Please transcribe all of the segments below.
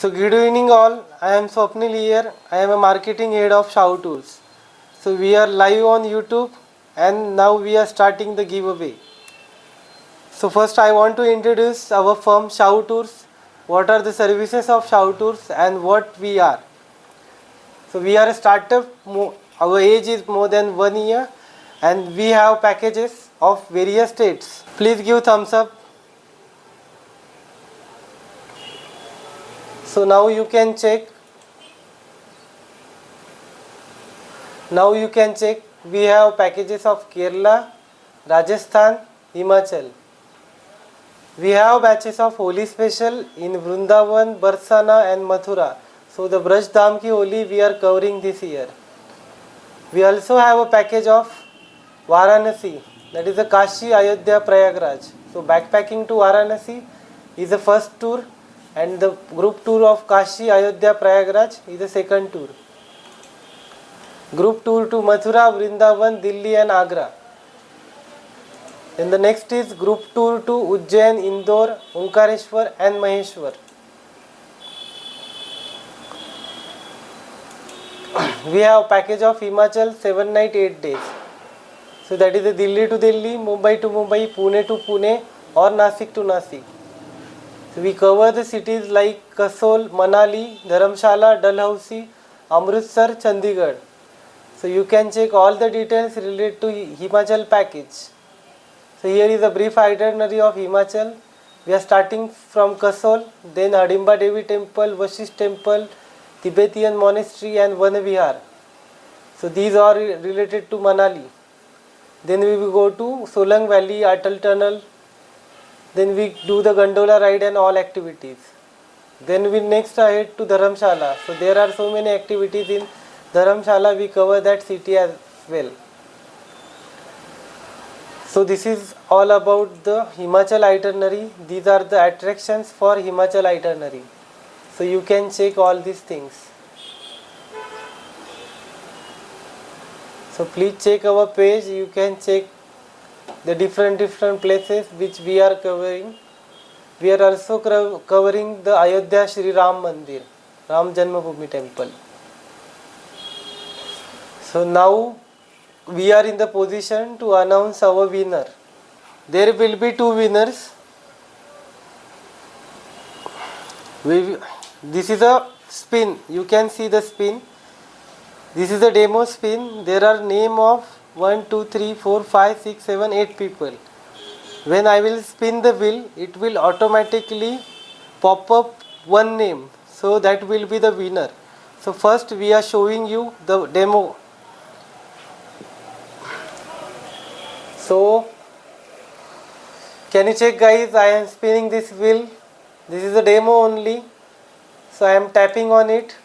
So good evening all. I am Swapnil here. I am a marketing head of Shao Tours. So we are live on YouTube and now we are starting the giveaway. So first I want to introduce our firm Shao Tours. What are the services of Shao Tours and what we are. So we are a startup. Our age is more than 1 year and we have packages of various states. Please give thumbs up. So now you can check. We have packages of Kerala, Rajasthan, Himachal. We have batches of Holi special in Vrindavan, Barsana and Mathura. So the Braj Dham ki Holi we are covering this year. We also have a package of Varanasi, that is the Kashi, Ayodhya, Prayagraj. So backpacking to Varanasi is the first tour and the group tour of Kashi, Ayodhya, Prayagraj is the second tour. Group tour to Mathura, Vrindavan, Delhi and Agra. Then the next is group tour to Ujjain, Indore, Omkareshwar and Maheshwar. We have package of Himachal 7 night 8 days. So that is the Delhi to Delhi, Mumbai to Mumbai, Pune to Pune or Nasik to Nasik. So we cover the cities like Kasol, Manali, Dharamshala, Dalhousie, Amritsar, Chandigarh. So you can check all the details related to Himachal package. So here is a brief itinerary of Himachal. We are starting from Kasol, then Hidimba Devi Temple, Vashisht Temple, Tibetan Monastery and Vanavihar. So these are related to Manali. Then we will go to Solang Valley, Atal Tunnel. Then we do the gondola ride and all activities. Then we next ahead to Dharamshala. So there are so many activities in Dharamshala, we cover that city as well. So this is all about the Himachal itinerary. These are the attractions for Himachal itinerary. So you can check all these things. So please check our page. You can check the different places which we are covering. We are also covering the Ayodhya Shri Ram Mandir, Ram Janmabhoomi Temple. So now we are in the position to announce our winner. There will be two winners. This is a spin. You can see the spin. This is a demo spin. There are name of 1, 2, 3, 4, 5, 6, 7, 8 people. When I will spin the wheel, it will automatically pop up one name. So that will be the winner. So first we are showing you the demo. So can you check guys, I am spinning this wheel. This is a demo only. So I am tapping on it.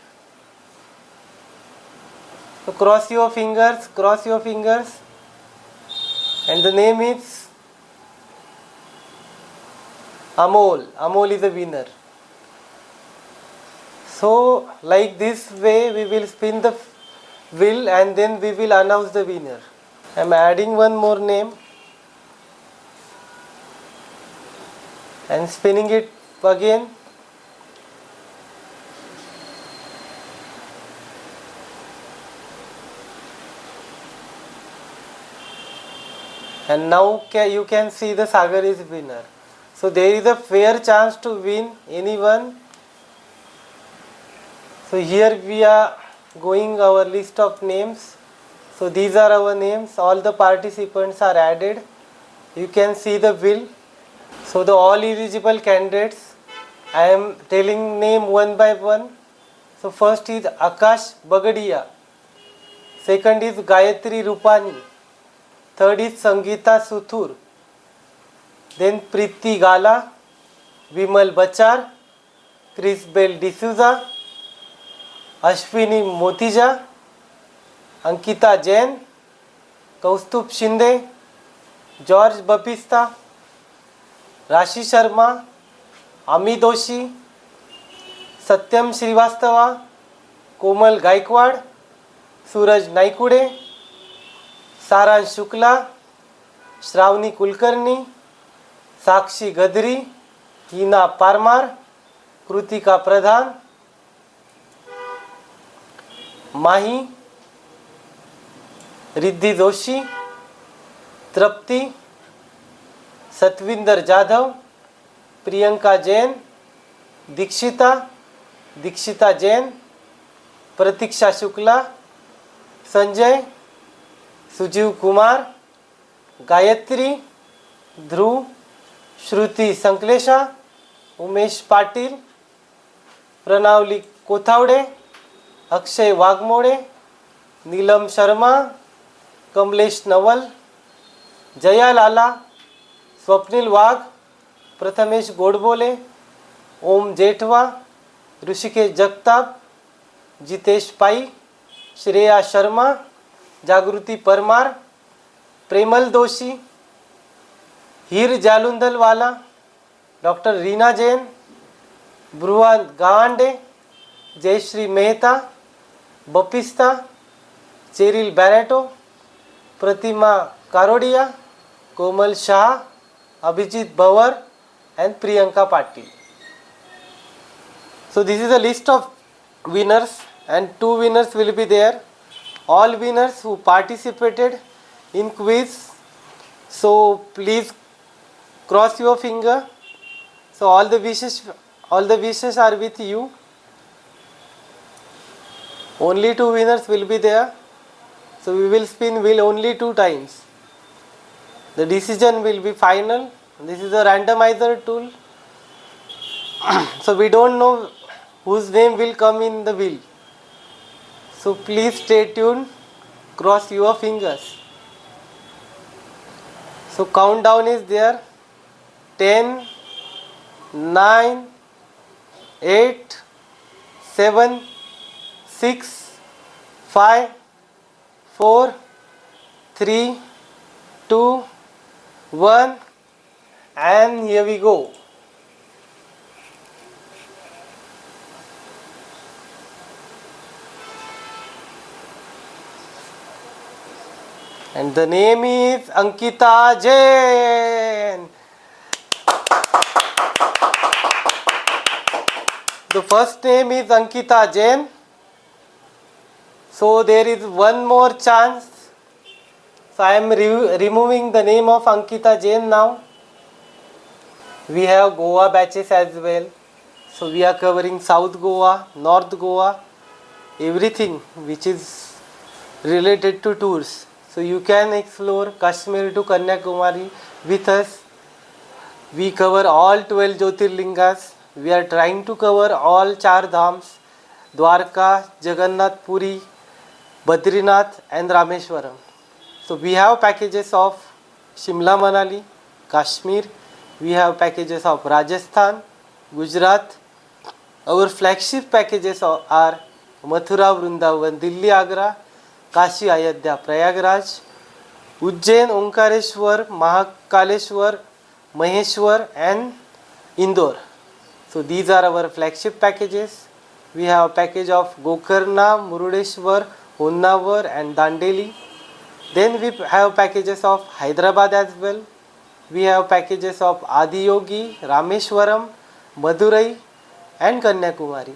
So cross your fingers. And the name is Amol. Amol is the winner. So like this way we will spin the wheel and then we will announce the winner. I am adding one more name and spinning it again. And now you can see the Sagar is winner. So there is a fair chance to win anyone. So here we are going our list of names. So these are our names. All the participants are added. You can see the wheel. So the all eligible candidates, I am telling name one by one. So first is Akash Bagadia. Second is Gayatri Rupani. Third is Sangeeta Suthur. Then Preeti Gala, Vimal Bachar, Chrisbel D'Souza, Ashwini Motija, Ankita Jain, Kaustubh Shinde, George Bapista, Rashi Sharma, Ami Doshi, Satyam Srivastava, Komal Gaikwad, Suraj Naikude, सारांश शुक्ला, श्रावणी कुलकर्णी, साक्षी गदरी, हिना पारमार, कृतिका प्रधान, माही, रिद्धि जोशी, तृप्ति, सतविंदर जाधव, प्रियंका जैन, दीक्षिता, दीक्षिता जैन, प्रतीक्षा शुक्ला, संजय, सुजीव कुमार, गायत्री, ध्रुव, श्रुति संकलेशा, उमेश पाटील, प्रणावली कोथावडे, अक्षय वाघमोडे, नीलम शर्मा, कमलेश नवल, जया लाला, स्वप्निल वाघ, प्रथमेश गोडबोले, ओम जेठवा, ऋषिकेश जगताप, जितेश पाई, श्रेया शर्मा, जागृति Parmar, Premal Doshi, Heer Jalundalwala, doctor Reena Jain, Bruva Gawande, Jayashree Mehta, Baptista, Cheryl Barreto, Pratima Karodia, Komal Shah, Abhijit Bhavar and Priyanka Patil. So this is a list of winners and 2 winners will be there. All winners who participated in quiz. So please cross your finger. So all the wishes are with you. Only 2 winners will be there. So we will spin wheel only 2 times. The decision will be final. This is a randomizer tool. So we don't know whose name will come in the wheel. So please stay tuned. Cross your fingers. So countdown is there. 10, 9, 8, 7, 6, 5, 4, 3, 2, 1, and here we go. And the name is Ankita Jain. The first name is Ankita Jain. So there is one more chance. So I am removing the name of Ankita Jain now. We have Goa batches as well. So we are covering South Goa, North Goa, everything which is related to tours. So you can explore Kashmir to Kanyakumari with us. We cover all 12 Jyotirlingas. We are trying to cover all 4 dhams, Dwarka, Jagannath Puri, Badrinath and Rameshwaram. So we have packages of Shimla Manali, Kashmir. We have packages of Rajasthan, Gujarat. Our flagship packages are Mathura, Vrindavan, Delhi, Agra, Kashi, Ayodhya, Prayagraj, Ujjain, Omkareshwar, Mahakaleshwar, Maheshwar and Indore. So these are our flagship packages. We have a package of Gokarna, Murudeshwar, Honavar and Dandeli. Then we have packages of Hyderabad as well. We have packages of Adiyogi, Rameshwaram, Madurai and Kanyakumari.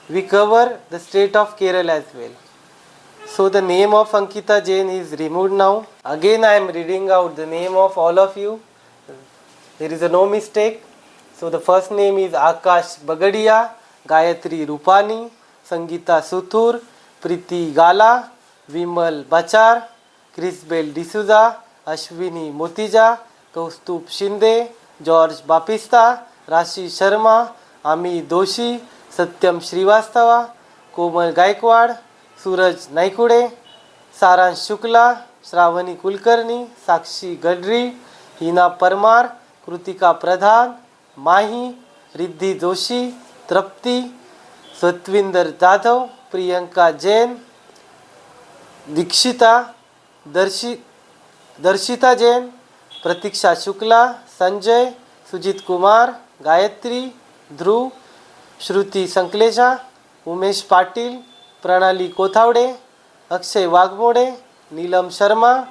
We cover the state of Kerala as well. So the name of Ankita Jain is removed now. Again I am reading out the name of all of you. There is no mistake. So the first name is Akash Bagadia, Gayatri Rupani, Sangeeta Suthur, Priti Gala, Vimal Bachar, Chrisbel D'Souza, Ashwini Motija, Kaustubh Shinde, George Bapista, Rashi Sharma, Ami Doshi, Satyam Srivastava, Komal Gaikwad, Suraj Naikude, Saransh Shukla, Shravani Kulkarni, Sakshi Gadri, Hina Parmar, Krutika Pradhan, Mahi, Riddhi Doshi, Trapti, Satvinder Jadhav, Priyanka Jain, Dikshita, Darshita Jain, Pratiksha Shukla, Sanjay, Sujit Kumar, Gayatri, Dhruv, Shruti Sanklesha, Umesh Patil, Pranali Kothawde, Akshay Waghmode, Neelam Sharma,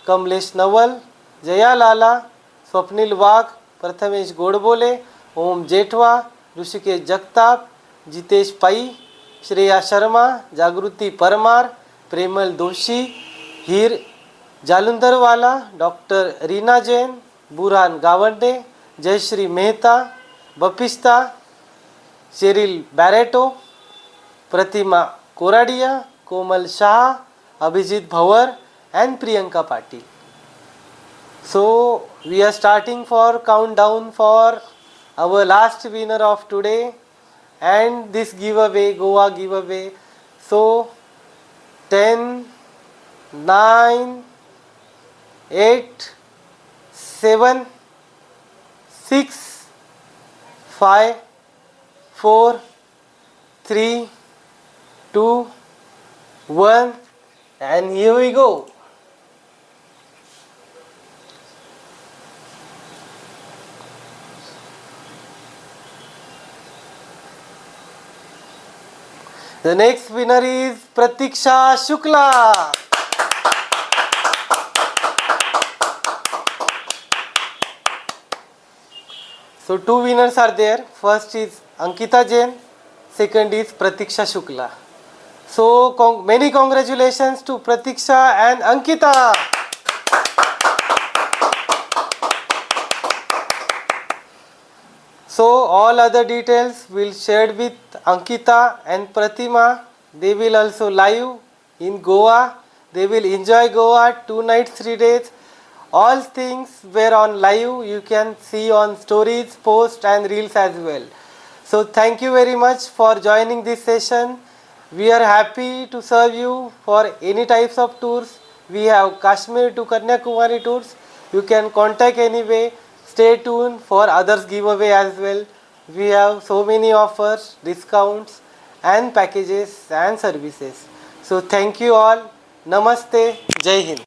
Kamlesh Nawal, Jaya Lala, Swapnil Wagh, Prathamesh Godbole, Om Jethwa, Rishikesh Jagtap, Jitesh Pai, Shreya Sharma, जागृति Parmar, Premal Doshi, Heer Jalandharwala, doctor Reena Jain, Burhan Gawande, Jayshree Mehta, Baptista, Sheryl Barreto, Pratima Koradia, Komal Shah, Abhijit Bhavar and Priyanka Patil. So we are starting for countdown for our last winner of today and this giveaway, Goa giveaway. So 10, 9, 8, 7, 6, 5, 4, 3, 2, 1 and here we go. The next winner is Pratiksha Shukla. So two winners are there. First is Ankita Jain, second is Pratiksha Shukla. So many congratulations to Pratiksha and Ankita. So all other details will shared with Ankita and Pratima. They will also live in Goa. They will enjoy Goa 2 nights 3 days. All things were on live. You can see on stories, posts and reels as well. So thank you very much for joining this session. We are happy to serve you for any types of tours. We have Kashmir to Kanyakumari tours. You can contact anyway. Stay tuned for others giveaway as well. We have so many offers, discounts and packages and services. So thank you all. Namaste. Jai Hind.